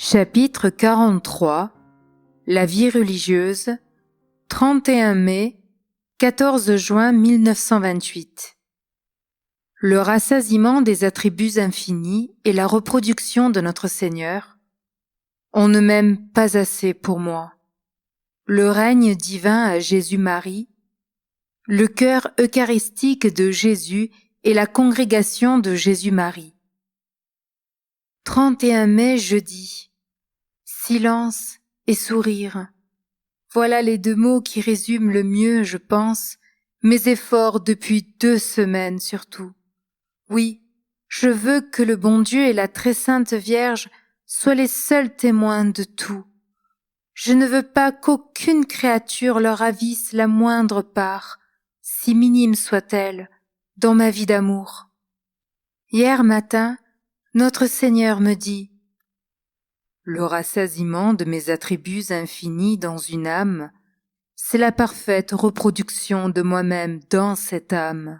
Chapitre 43 La vie religieuse 31 mai 14 juin 1928 Le rassasiement des attributs infinis et la reproduction de notre Seigneur. On ne m'aime pas assez pour moi. Le règne divin à Jésus-Marie. Le cœur eucharistique de Jésus et la congrégation de Jésus-Marie. 31 mai jeudi. Silence et sourire. Voilà les deux mots qui résument le mieux, je pense, mes efforts depuis 2 semaines surtout. Oui, je veux que le bon Dieu et la très sainte Vierge soient les seuls témoins de tout. Je ne veux pas qu'aucune créature leur avisse la moindre part, si minime soit-elle, dans ma vie d'amour. Hier matin, notre Seigneur me dit: le rassasiement de mes attributs infinis dans une âme, c'est la parfaite reproduction de moi-même dans cette âme.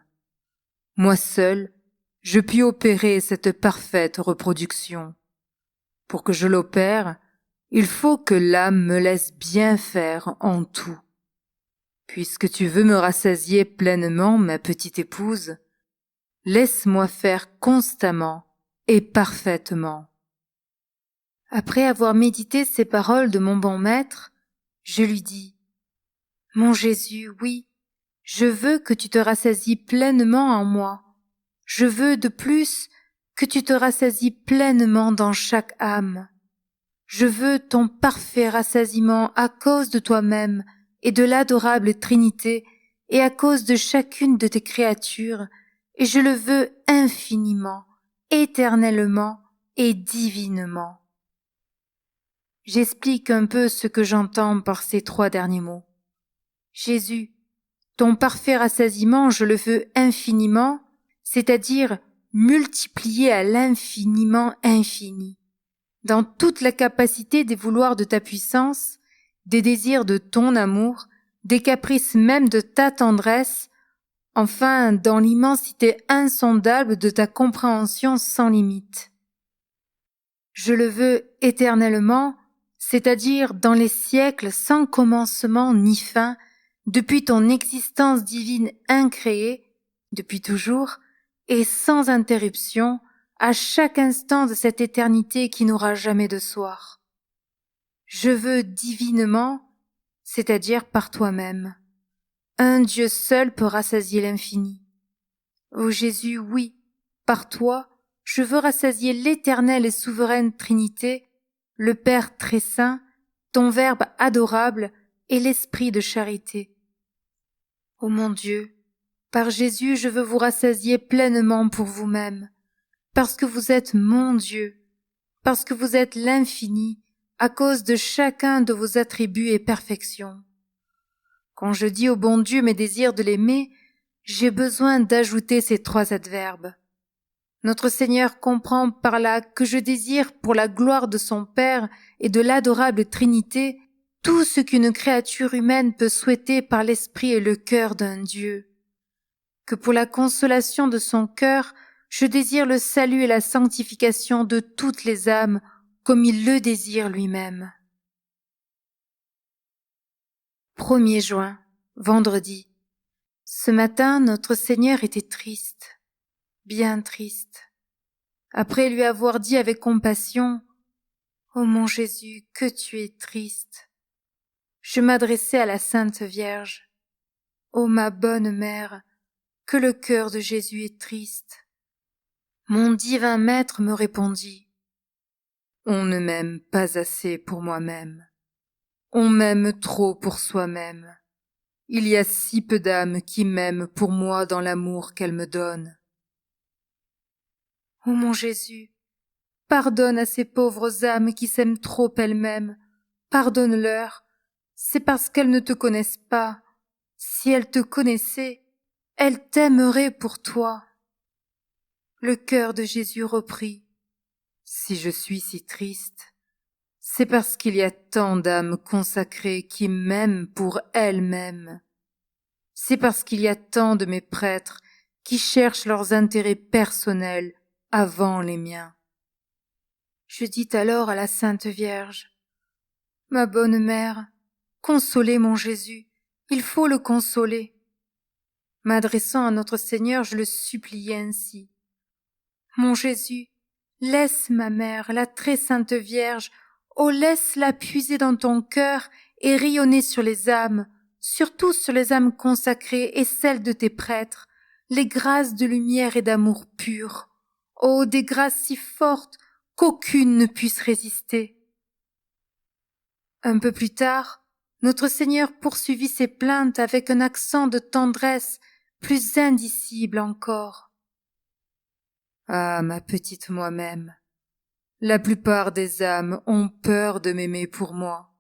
Moi seul, je puis opérer cette parfaite reproduction. Pour que je l'opère, il faut que l'âme me laisse bien faire en tout. Puisque tu veux me rassasier pleinement, ma petite épouse, laisse-moi faire constamment et parfaitement. Après avoir médité ces paroles de mon bon maître, je lui dis: mon Jésus, oui, je veux que tu te rassasies pleinement en moi. Je veux de plus que tu te rassasies pleinement dans chaque âme. Je veux ton parfait rassasiement à cause de toi-même et de l'adorable Trinité et à cause de chacune de tes créatures, et je le veux infiniment, éternellement et divinement. J'explique un peu ce que j'entends par ces 3 derniers mots. Jésus, ton parfait rassasiement, je le veux infiniment, c'est-à-dire multiplié à l'infiniment infini, dans toute la capacité des vouloirs de ta puissance, des désirs de ton amour, des caprices même de ta tendresse, enfin dans l'immensité insondable de ta compréhension sans limite. Je le veux éternellement, c'est-à-dire dans les siècles sans commencement ni fin, depuis ton existence divine incréée, depuis toujours, et sans interruption, à chaque instant de cette éternité qui n'aura jamais de soir. Je veux divinement, c'est-à-dire par toi-même. Un Dieu seul peut rassasier l'infini. Ô Jésus, oui, par toi, je veux rassasier l'éternelle et souveraine Trinité, le Père très saint, ton Verbe adorable et l'Esprit de charité. Ô mon Dieu, par Jésus, je veux vous rassasier pleinement pour vous-même, parce que vous êtes mon Dieu, parce que vous êtes l'infini, à cause de chacun de vos attributs et perfections. Quand je dis au bon Dieu mes désirs de l'aimer, j'ai besoin d'ajouter ces 3 adverbes. Notre Seigneur comprend par là que je désire pour la gloire de son Père et de l'adorable Trinité tout ce qu'une créature humaine peut souhaiter par l'esprit et le cœur d'un Dieu. Que pour la consolation de son cœur, je désire le salut et la sanctification de toutes les âmes comme il le désire lui-même. 1er juin, vendredi. Ce matin, notre Seigneur était triste, bien triste. Après lui avoir dit avec compassion: « Ô mon Jésus, que tu es triste !» je m'adressai à la Sainte Vierge. « Ô ma bonne mère, que le cœur de Jésus est triste !» Mon divin maître me répondit: « On ne m'aime pas assez pour moi-même. On m'aime trop pour soi-même. Il y a si peu d'âmes qui m'aiment pour moi dans l'amour qu'elles me donnent. » Ô mon Jésus, pardonne à ces pauvres âmes qui s'aiment trop elles-mêmes. Pardonne-leur. C'est parce qu'elles ne te connaissent pas. Si elles te connaissaient, elles t'aimeraient pour toi. Le cœur de Jésus reprit: « Si je suis si triste, c'est parce qu'il y a tant d'âmes consacrées qui m'aiment pour elles-mêmes. C'est parce qu'il y a tant de mes prêtres qui cherchent leurs intérêts personnels avant les miens. Je dis alors à la Sainte Vierge, « Ma bonne mère, consolez mon Jésus, il faut le consoler. » M'adressant à notre Seigneur, je le suppliais ainsi. « Mon Jésus, laisse ma mère, la très sainte Vierge, oh laisse-la puiser dans ton cœur et rayonner sur les âmes, surtout sur les âmes consacrées et celles de tes prêtres, les grâces de lumière et d'amour pur. Oh, des grâces si fortes qu'aucune ne puisse résister. » Un peu plus tard, notre Seigneur poursuivit ses plaintes avec un accent de tendresse plus indicible encore. « Ah, ma petite moi-même, la plupart des âmes ont peur de m'aimer pour moi.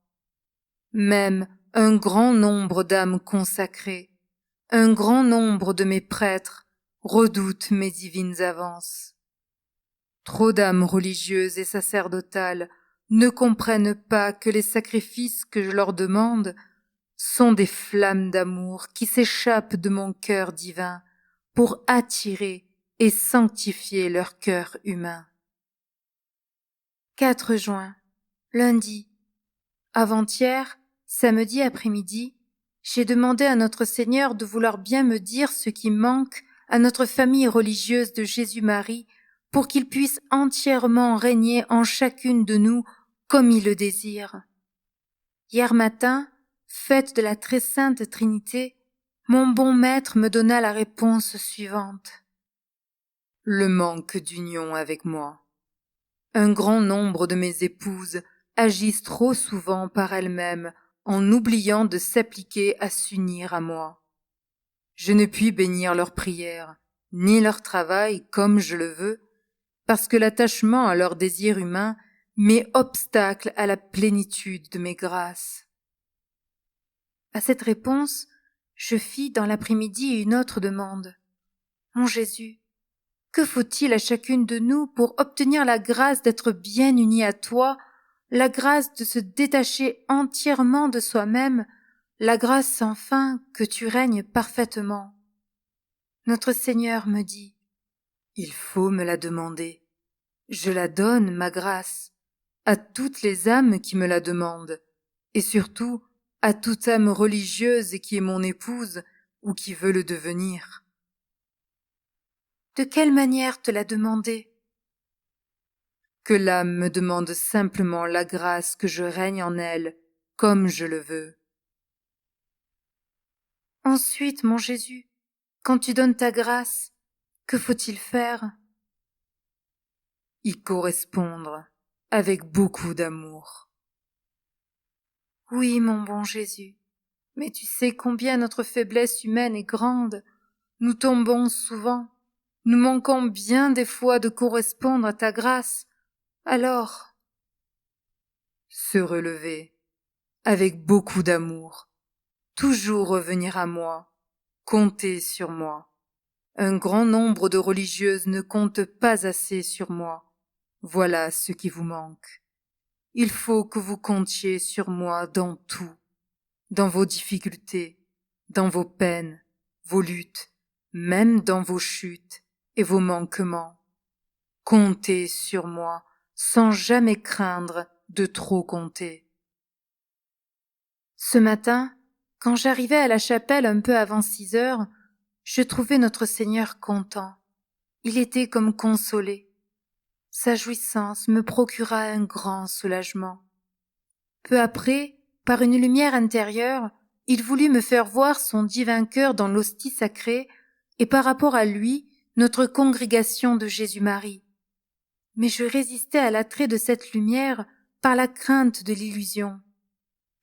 Même un grand nombre d'âmes consacrées, un grand nombre de mes prêtres redoutent mes divines avances. Trop d'âmes religieuses et sacerdotales ne comprennent pas que les sacrifices que je leur demande sont des flammes d'amour qui s'échappent de mon cœur divin pour attirer et sanctifier leur cœur humain. 4 juin, lundi. Avant-hier, samedi après-midi, j'ai demandé à notre Seigneur de vouloir bien me dire ce qui manque à notre famille religieuse de Jésus-Marie pour qu'il puisse entièrement régner en chacune de nous comme il le désire. Hier matin, fête de la très sainte Trinité, mon bon maître me donna la réponse suivante. Le manque d'union avec moi. Un grand nombre de mes épouses agissent trop souvent par elles-mêmes en oubliant de s'appliquer à s'unir à moi. Je ne puis bénir leurs prières, ni leur travail comme je le veux, parce que l'attachement à leurs désirs humains met obstacle à la plénitude de mes grâces. À cette réponse, je fis dans l'après-midi une autre demande. Mon Jésus, que faut-il à chacune de nous pour obtenir la grâce d'être bien unis à toi, la grâce de se détacher entièrement de soi-même, la grâce enfin que tu règnes parfaitement? Notre Seigneur me dit, « Il faut me la demander. Je la donne, ma grâce, à toutes les âmes qui me la demandent, et surtout à toute âme religieuse qui est mon épouse ou qui veut le devenir. » De quelle manière te l'a demandé? Que l'âme me demande simplement la grâce que je règne en elle, comme je le veux. Ensuite, mon Jésus, quand tu donnes ta grâce, que faut-il faire? Y correspondre, avec beaucoup d'amour. Oui, mon bon Jésus, mais tu sais combien notre faiblesse humaine est grande. Nous tombons souvent, nous manquons bien des fois de correspondre à ta grâce. Alors, se relever, avec beaucoup d'amour, toujours revenir à moi, compter sur moi. Un grand nombre de religieuses ne comptent pas assez sur moi. Voilà ce qui vous manque. Il faut que vous comptiez sur moi dans tout, dans vos difficultés, dans vos peines, vos luttes, même dans vos chutes et vos manquements. Comptez sur moi sans jamais craindre de trop compter. Ce matin, quand j'arrivais à la chapelle un peu avant 6 heures, je trouvais notre Seigneur content. Il était comme consolé. Sa jouissance me procura un grand soulagement. Peu après, par une lumière intérieure, il voulut me faire voir son divin cœur dans l'hostie sacrée et par rapport à lui, notre congrégation de Jésus-Marie. Mais je résistais à l'attrait de cette lumière par la crainte de l'illusion.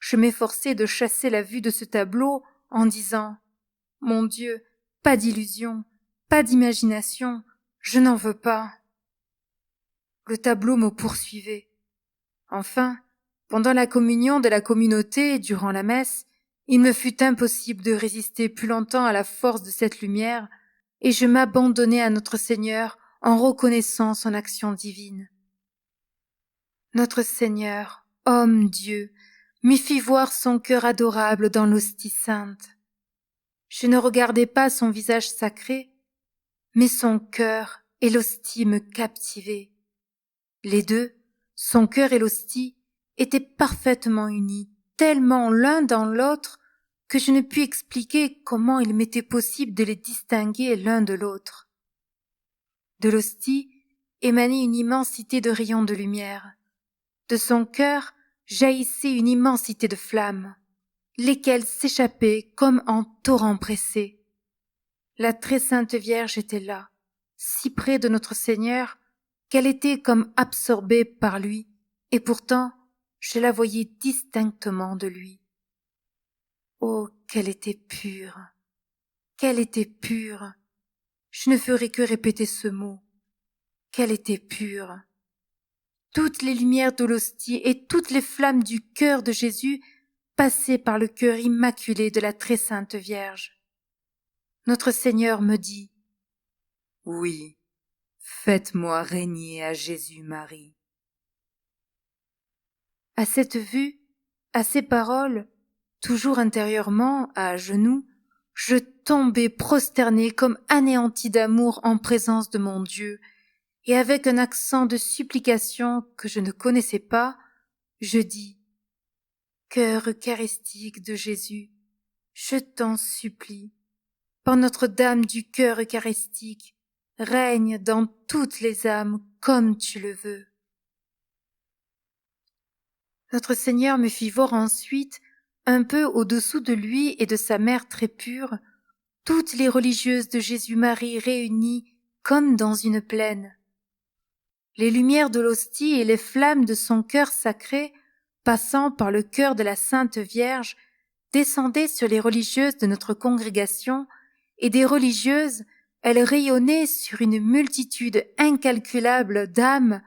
Je m'efforçais de chasser la vue de ce tableau en disant « Mon Dieu, pas d'illusion, pas d'imagination, je n'en veux pas. » Le tableau me poursuivait. Enfin, pendant la communion de la communauté et durant la messe, il me fut impossible de résister plus longtemps à la force de cette lumière, et je m'abandonnai à notre Seigneur en reconnaissant son action divine. Notre Seigneur, homme Dieu, m'y fit voir son cœur adorable dans l'hostie sainte. Je ne regardais pas son visage sacré, mais son cœur et l'hostie me captivaient. Les deux, son cœur et l'hostie étaient parfaitement unis, tellement l'un dans l'autre que je ne puis expliquer comment il m'était possible de les distinguer l'un de l'autre. De l'hostie émanait une immensité de rayons de lumière. De son cœur jaillissait une immensité de flammes, lesquelles s'échappaient comme en torrents pressés. La très sainte Vierge était là, si près de notre Seigneur, qu'elle était comme absorbée par lui, et pourtant je la voyais distinctement de lui. Oh, qu'elle était pure, qu'elle était pure. Je ne ferai que répéter ce mot, qu'elle était pure. Toutes les lumières de l'hostie et toutes les flammes du cœur de Jésus passaient par le cœur immaculé de la très sainte Vierge. Notre Seigneur me dit: oui, faites-moi régner à Jésus-Marie. À cette vue, à ces paroles, toujours intérieurement, à genoux, je tombai prosterné comme anéanti d'amour en présence de mon Dieu, et avec un accent de supplication que je ne connaissais pas, je dis: Cœur eucharistique de Jésus, je t'en supplie, par Notre-Dame du cœur eucharistique, règne dans toutes les âmes comme tu le veux. Notre Seigneur me fit voir ensuite, un peu au-dessous de lui et de sa mère très pure, toutes les religieuses de Jésus-Marie réunies comme dans une plaine. Les lumières de l'hostie et les flammes de son cœur sacré, passant par le cœur de la Sainte Vierge, descendaient sur les religieuses de notre congrégation, et des religieuses, elles rayonnaient sur une multitude incalculable d'âmes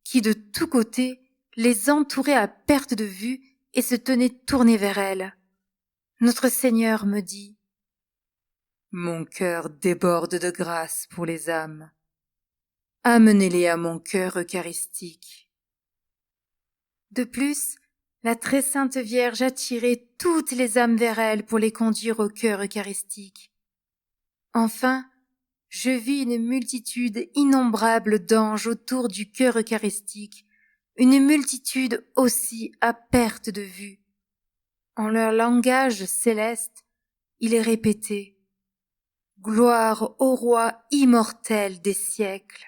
qui, de tous côtés, les entouraient à perte de vue et se tenaient tournées vers elles. Notre Seigneur me dit: mon cœur déborde de grâce pour les âmes. Amenez-les à mon cœur eucharistique. De plus, la très sainte Vierge attirait toutes les âmes vers elle pour les conduire au cœur eucharistique. Enfin, je vis une multitude innombrable d'anges autour du cœur eucharistique, une multitude aussi à perte de vue. En leur langage céleste, il est répété: Gloire au roi immortel des siècles.